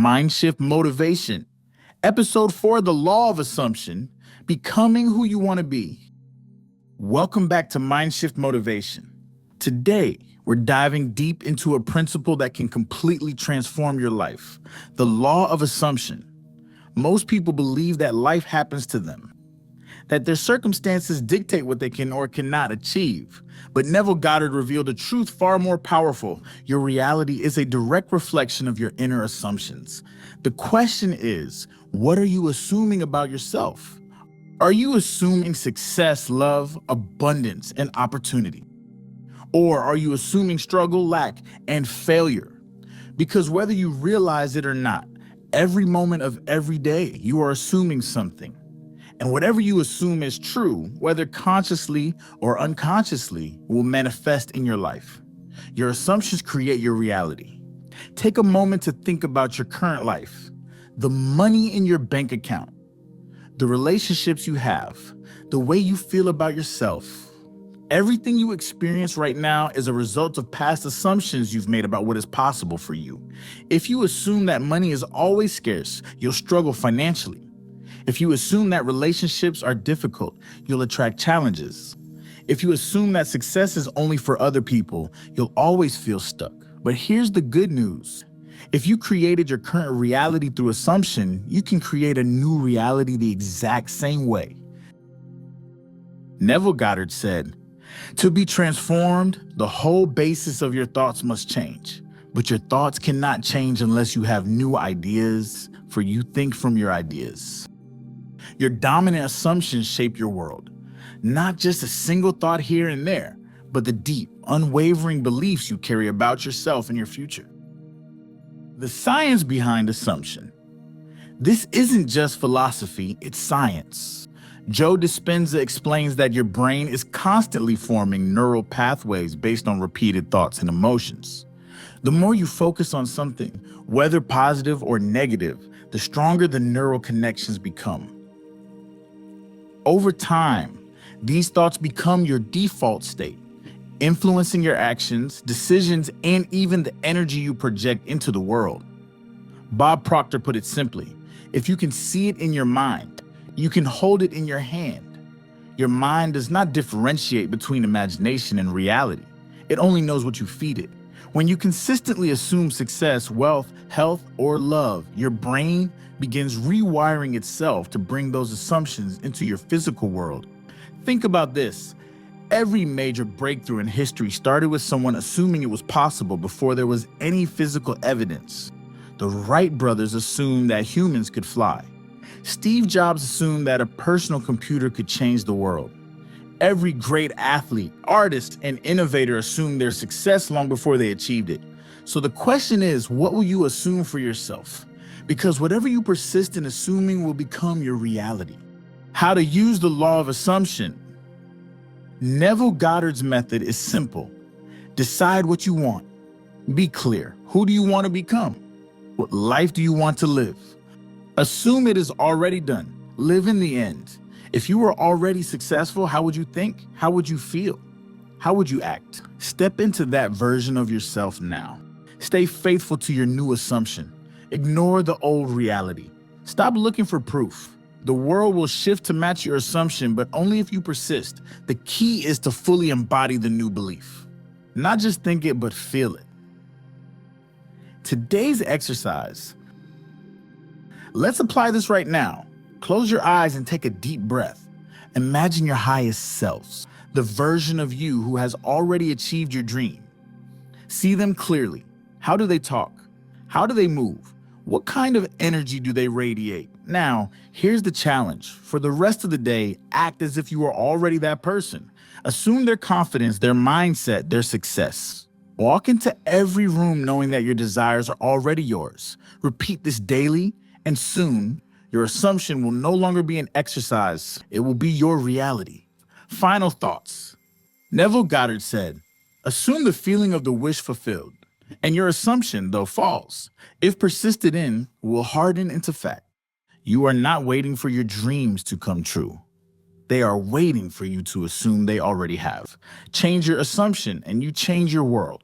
Mindshift Motivation. Episode 4, The Law of Assumption, Becoming Who You Want to Be. Welcome back to Mindshift Motivation. Today, we're diving deep into a principle that can completely transform your life, the law of assumption. Most people believe that life happens to them, that their circumstances dictate what they can or cannot achieve. But Neville Goddard revealed a truth far more powerful. Your reality is a direct reflection of your inner assumptions. The question is, what are you assuming about yourself? Are you assuming success, love, abundance, and opportunity? Or are you assuming struggle, lack, and failure? Because whether you realize it or not, every moment of every day, you are assuming something. And whatever you assume is true, whether consciously or unconsciously, will manifest in your life. Your assumptions create your reality. Take a moment to think about your current life, the money in your bank account, the relationships you have, the way you feel about yourself. Everything you experience right now is a result of past assumptions you've made about what is possible for you. If you assume that money is always scarce, you'll struggle financially. If you assume that relationships are difficult, you'll attract challenges. If you assume that success is only for other people, you'll always feel stuck. But here's the good news. If you created your current reality through assumption, you can create a new reality the exact same way. Neville Goddard said, "To be transformed, the whole basis of your thoughts must change. But your thoughts cannot change unless you have new ideas, for you think from your ideas." Your dominant assumptions shape your world. Not just a single thought here and there, but the deep, unwavering beliefs you carry about yourself and your future. The science behind assumption. This isn't just philosophy, it's science. Joe Dispenza explains that your brain is constantly forming neural pathways based on repeated thoughts and emotions. The more you focus on something, whether positive or negative, the stronger the neural connections become. Over time, these thoughts become your default state, influencing your actions, decisions, and even the energy you project into the world. Bob Proctor put it simply, if you can see it in your mind, you can hold it in your hand. Your mind does not differentiate between imagination and reality. It only knows what you feed it. When you consistently assume success, wealth, health, or love, your brain begins rewiring itself to bring those assumptions into your physical world. Think about this. Every major breakthrough in history started with someone assuming it was possible before there was any physical evidence. The Wright brothers assumed that humans could fly. Steve Jobs assumed that a personal computer could change the world. Every great athlete, artist, and innovator assumed their success long before they achieved it. So the question is, what will you assume for yourself? Because whatever you persist in assuming will become your reality. How to use the law of assumption. Neville Goddard's method is simple. Decide what you want. Be clear. Who do you want to become? What life do you want to live? Assume it is already done. Live in the end. If you were already successful, how would you think? How would you feel? How would you act? Step into that version of yourself now. Stay faithful to your new assumption. Ignore the old reality. Stop looking for proof. The world will shift to match your assumption, but only if you persist. The key is to fully embody the new belief. Not just think it, but feel it. Today's exercise. Let's apply this right now. Close your eyes and take a deep breath. Imagine your highest selves, the version of you who has already achieved your dream. See them clearly. How do they talk? How do they move? What kind of energy do they radiate? Now, here's the challenge. For the rest of the day, act as if you are already that person. Assume their confidence, their mindset, their success. Walk into every room knowing that your desires are already yours. Repeat this daily, and soon, your assumption will no longer be an exercise. It will be your reality. Final thoughts. Neville Goddard said, assume the feeling of the wish fulfilled, and your assumption, though false, if persisted in, will harden into fact. You are not waiting for your dreams to come true. They are waiting for you to assume they already have. Change your assumption and you change your world.